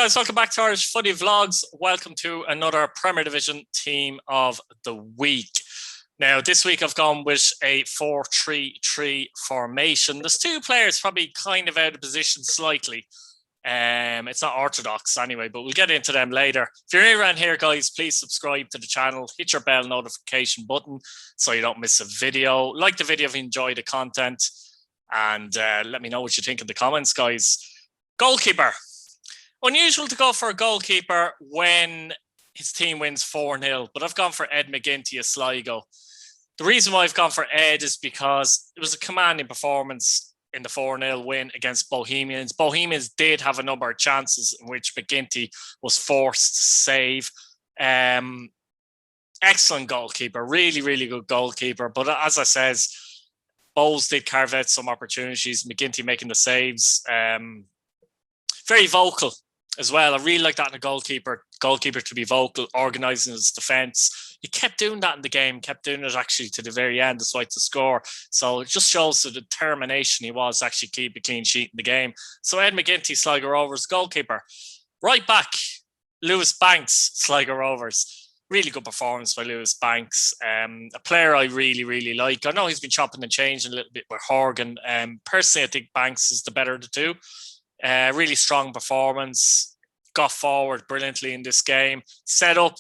guys, welcome back to Irish Footy Vlogs. Welcome to another Premier Division Team of the Week. Now, this week I've gone with a 4-3-3 formation. There's two players probably kind of out of position slightly. It's not orthodox anyway, but we'll get into them later. If you're new around here, guys, please subscribe to the channel. Hit your bell notification button so you don't miss a video. Like the video if you enjoy the content. And let me know what you think in the comments, guys. Goalkeeper. Unusual to go for a goalkeeper when his team wins 4-0, but I've gone for Ed McGinty of Sligo. The reason why I've gone for Ed is because it was a commanding performance in the 4-0 win against Bohemians. Bohemians did have a number of chances in which McGinty was forced to save. Excellent goalkeeper, really, really good goalkeeper. But as I says, Bowles did carve out some opportunities. McGinty making the saves. Very vocal as well. I really like that in a goalkeeper to be vocal, organising his defence. He kept doing that in the game, kept doing it actually to the very end, despite the score. So it just shows the determination he was to actually keep a clean sheet in the game. So Ed McGinty, Sligo Rovers goalkeeper. Right back, Lewis Banks, Sligo Rovers. Really good performance by Lewis Banks. A player I really, really like. I know he's been chopping and changing a little bit with Horgan. Personally, I think Banks is the better of the two. Really strong performance, got forward brilliantly in this game. Set up,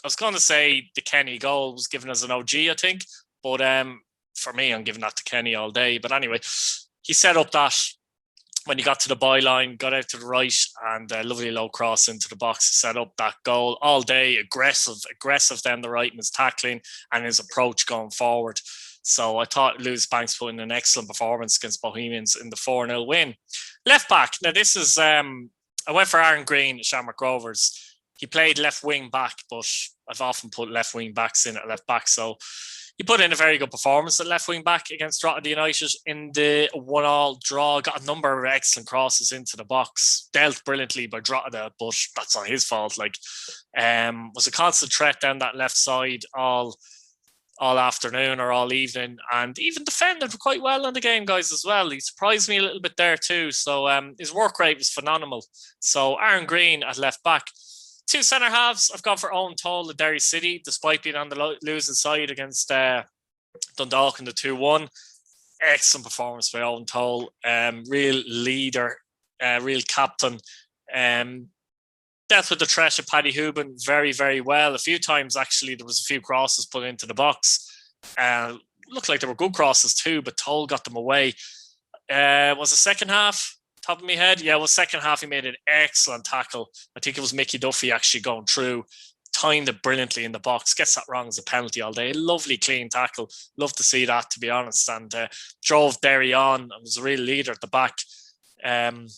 I was going to say the Kenny goal was given as an OG, I think. But for me, I'm giving that to Kenny all day. But anyway, he set up that when he got to the byline, got out to the right, and a lovely low cross into the box to set up that goal all day. Aggressive down the right in his tackling and his approach going forward. So I thought Lewis Banks put in an excellent performance against Bohemians in the 4-0 win. Left back. Now this is, I went for Aaron Greene at Shamrock Rovers. He played left wing back, but I've often put left wing backs in at left back. So he put in a very good performance at left wing back against Drogheda United in the 1-1 draw. Got a number of excellent crosses into the box. Dealt brilliantly by Drogheda, but that's not his fault. Was a constant threat down that left side all afternoon or all evening, and even defended quite well in the game, guys, as well. He surprised me a little bit there too. So his work rate was phenomenal. So Aaron Greene at left back. Two centre halves. I've gone for Owen Toll at Derry City, despite being on the losing side against Dundalk in the 2-1. Excellent performance by Owen Toll. Real leader, real captain. Dealt with the threat of Paddy Hooban very, very well. A few times, actually, there was a few crosses put into the box. Looked like there were good crosses too, but Toll got them away. Was the second half, top of my head? Yeah, it was second half. He made an excellent tackle. I think it was Mickey Duffy actually going through. Timed it brilliantly in the box. Gets that wrong as a penalty all day. Lovely, clean tackle. Love to see that, to be honest. And drove Derry on. And was a real leader at the back. And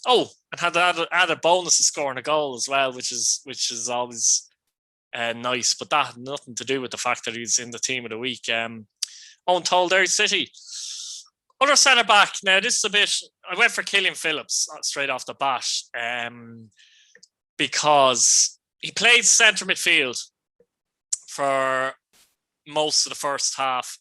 had added bonus of scoring a goal as well, which is always nice. But that had nothing to do with the fact that he's in the team of the week. Owen Toll, Derry City. Other centre back. Now this is a bit. I went for Killian Phillips straight off the bat, because he played centre midfield for most of the first half,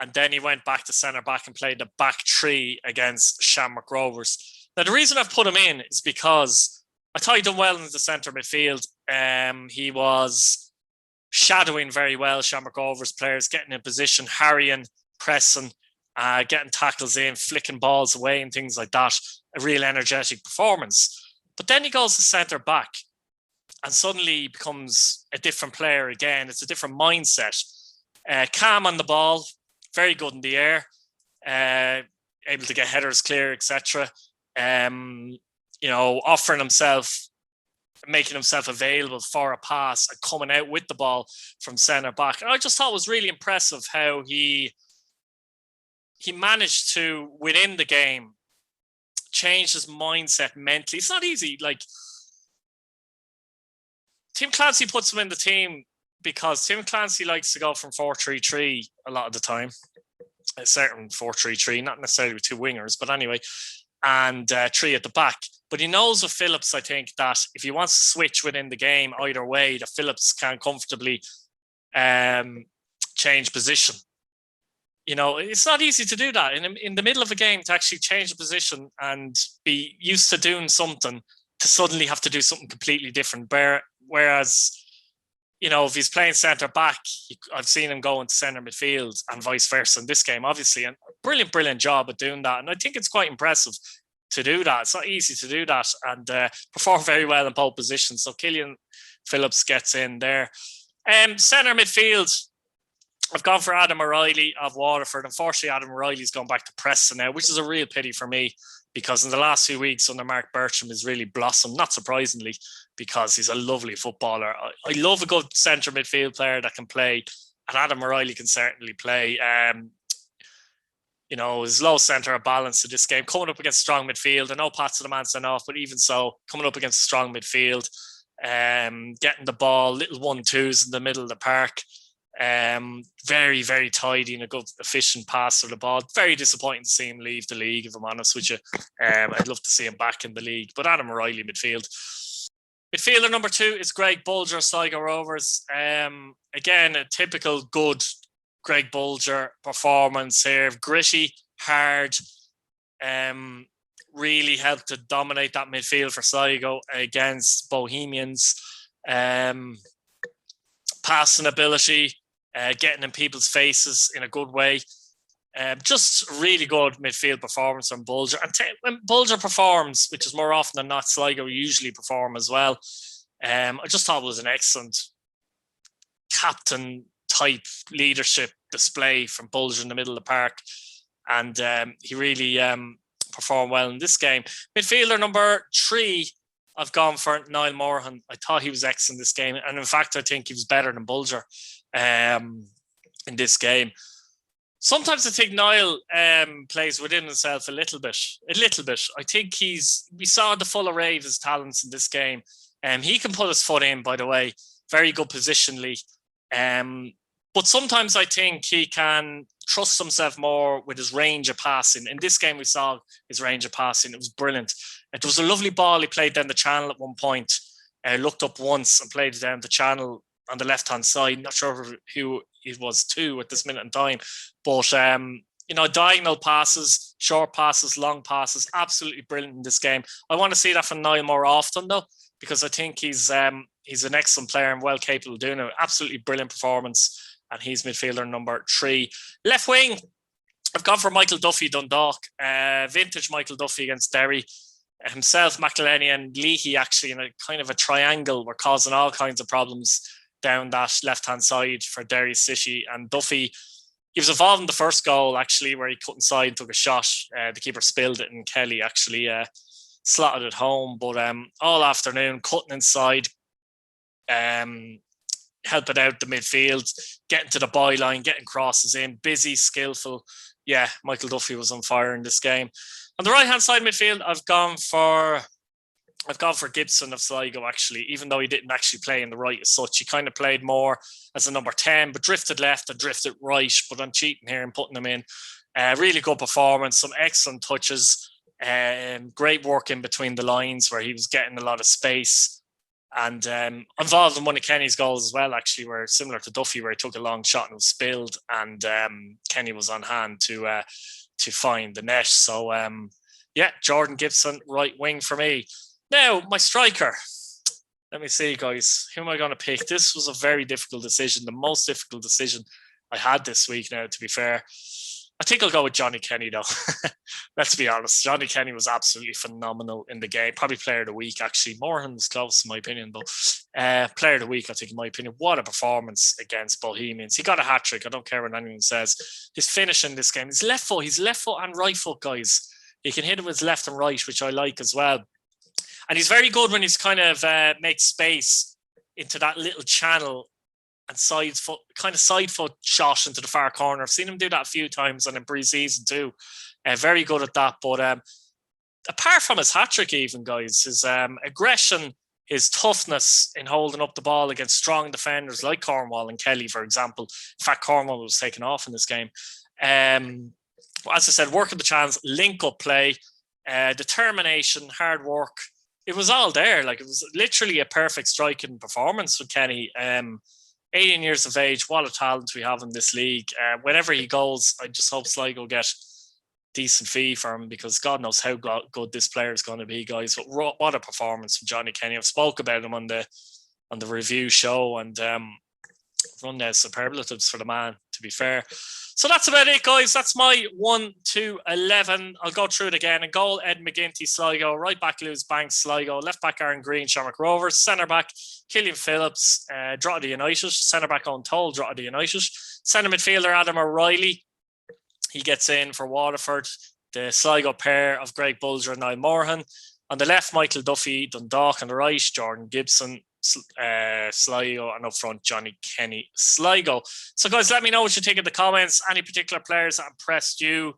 and then he went back to centre back and played the back three against Shamrock Rovers. Now, the reason I've put him in is because I thought he done well in the centre midfield. He was shadowing very well Shamrock Rovers players, getting in position, harrying, pressing, getting tackles in, flicking balls away and things like that. A real energetic performance. But then he goes to centre back and suddenly he becomes a different player again. It's a different mindset. Calm on the ball, very good in the air, able to get headers clear, etc. Offering himself, making himself available for a pass and coming out with the ball from centre back. And I just thought it was really impressive how he managed to, within the game, change his mindset mentally. It's not easy. Tim Clancy puts him in the team because Tim Clancy likes to go from 4-3-3 a lot of the time. A certain 4-3-3, not necessarily with two wingers, but anyway, and three at the back. But he knows with Phillips, I think, that if he wants to switch within the game either way, that Phillips can comfortably change position. It's not easy to do that in the middle of a game, to actually change the position and be used to doing something to suddenly have to do something completely different. Whereas, you know, if he's playing centre back, I've seen him go into centre midfield and vice versa in this game, obviously. And brilliant job at doing that. And I think it's quite impressive to do that. It's not easy to do that and perform very well in both positions. So Killian Phillips gets in there. Centre midfield, I've gone for Adam O'Reilly of Waterford. Unfortunately, Adam O'Reilly's gone back to Preston now, which is a real pity for me, because in the last few weeks under Mark Bertram has really blossomed, not surprisingly, because he's a lovely footballer. I love a good centre midfield player that can play, and Adam O'Reilly can certainly play. You know, his low centre of balance in this game, coming up against strong midfield. I know Pat's the man sent off, but even so, coming up against strong midfield, getting the ball, little 1-2s in the middle of the park. Very tidy and a good efficient pass of the ball. Very disappointing to see him leave the league, if I'm honest with you. I'd love to see him back in the league, but Adam O'Reilly midfield. Midfielder number 2 is Greg Bolger, Sligo Rovers. Again, a typical good Greg Bolger performance here. Gritty, hard, really helped to dominate that midfield for Sligo against Bohemians. Passing ability, getting in people's faces in a good way. Just really good midfield performance from Bolger. And when Bolger performs, which is more often than not, Sligo usually perform as well. I just thought it was an excellent captain type leadership display from Bolger in the middle of the park. And he really performed well in this game. Midfielder number 3, I've gone for Niall Morahan. I thought he was excellent in this game. And in fact, I think he was better than Bolger in this game. Sometimes I think Niall plays within himself a little bit. I think we saw the full array of his talents in this game. He can put his foot in, by the way, very good positionally. But sometimes I think he can trust himself more with his range of passing. In this game, we saw his range of passing. It was brilliant. It was a lovely ball he played down the channel at one point. Looked up once and played it down the channel on the left-hand side. Not sure who it was to at this minute in time. But, you know, diagonal passes, short passes, long passes, absolutely brilliant in this game. I want to see that from Niall more often, though, because I think he's an excellent player and well capable of doing it. Absolutely brilliant performance. And he's midfielder number 3. Left wing, I've gone for Michael Duffy, Dundalk. Vintage Michael Duffy against Derry. Himself, McElhenney and Leahy actually in a kind of a triangle were causing all kinds of problems down that left-hand side for Derry City. And Duffy, he was involved in the first goal actually, where he cut inside and took a shot. The keeper spilled it and Kelly actually slotted it home. But all afternoon, cutting inside, helping out the midfield, getting to the byline, getting crosses in, busy, skillful. Yeah, Michael Duffy was on fire in this game. On the right-hand side midfield, I've gone for Gibson of Sligo, actually, even though he didn't actually play in the right as such. He kind of played more as a number 10, but drifted left and drifted right. But I'm cheating here and putting him in. Really good performance, some excellent touches, great work in between the lines where he was getting a lot of space. And involved in one of Kenny's goals as well, actually, where similar to Duffy, where he took a long shot and was spilled, and Kenny was on hand to find the net. So, yeah, Jordan Gibson, right wing for me. Now, my striker. Let me see, guys. Who am I going to pick? This was a very difficult decision, the most difficult decision I had this week now, to be fair. I think I'll go with Johnny Kenny, though. Let's be honest. Johnny Kenny was absolutely phenomenal in the game. Probably player of the week, actually. Morahan was close, in my opinion, but player of the week, I think, in my opinion. What a performance against Bohemians. He got a hat-trick. I don't care what anyone says. His finish in this game, his left foot and right foot, guys. He can hit it with his left and right, which I like as well. And he's very good when he's kind of makes space into that little channel and side foot shot into the far corner. I've seen him do that a few times and in pre-season too. Very good at that. But apart from his hat-trick even, guys, his aggression, his toughness in holding up the ball against strong defenders like Cornwall and Kelly, for example. In fact, Cornwall was taken off in this game. As I said, working the chance, link-up play, determination, hard work. It was all there. Like, it was literally a perfect striking performance with Kenny. 18 years of age, what a talent we have in this league. Whenever he goes, I just hope Sligo get decent fee for him, because God knows how good this player is going to be, guys. But what a performance from Johnny Kenny. I've spoke about him on the review show, and run their superlatives for the man, to be fair. So that's about it, guys. That's my 1 to 11. I'll go through it again. In goal, Ed McGinty, Sligo. Right back, Lewis Banks, Sligo. Left back, Aaron Greene, Shamrock Rovers. Centre back, Killian Phillips, Drogheda United. Centre back, Owen Toll, Drogheda United. Centre midfielder, Adam O'Reilly. He gets in for Waterford. The Sligo pair of Greg Bolger and Niall Morahan. On the left, Michael Duffy, Dundalk. On the right, Jordan Gibson, Sligo, and up front, Johnny Kenny, Sligo. So, guys, let me know what you think in the comments. Any particular players that impressed you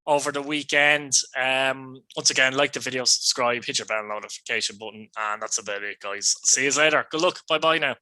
over the weekend? Once again, like the video, subscribe, hit your bell notification button, and that's about it, guys. See you later. Good luck. Bye-bye now.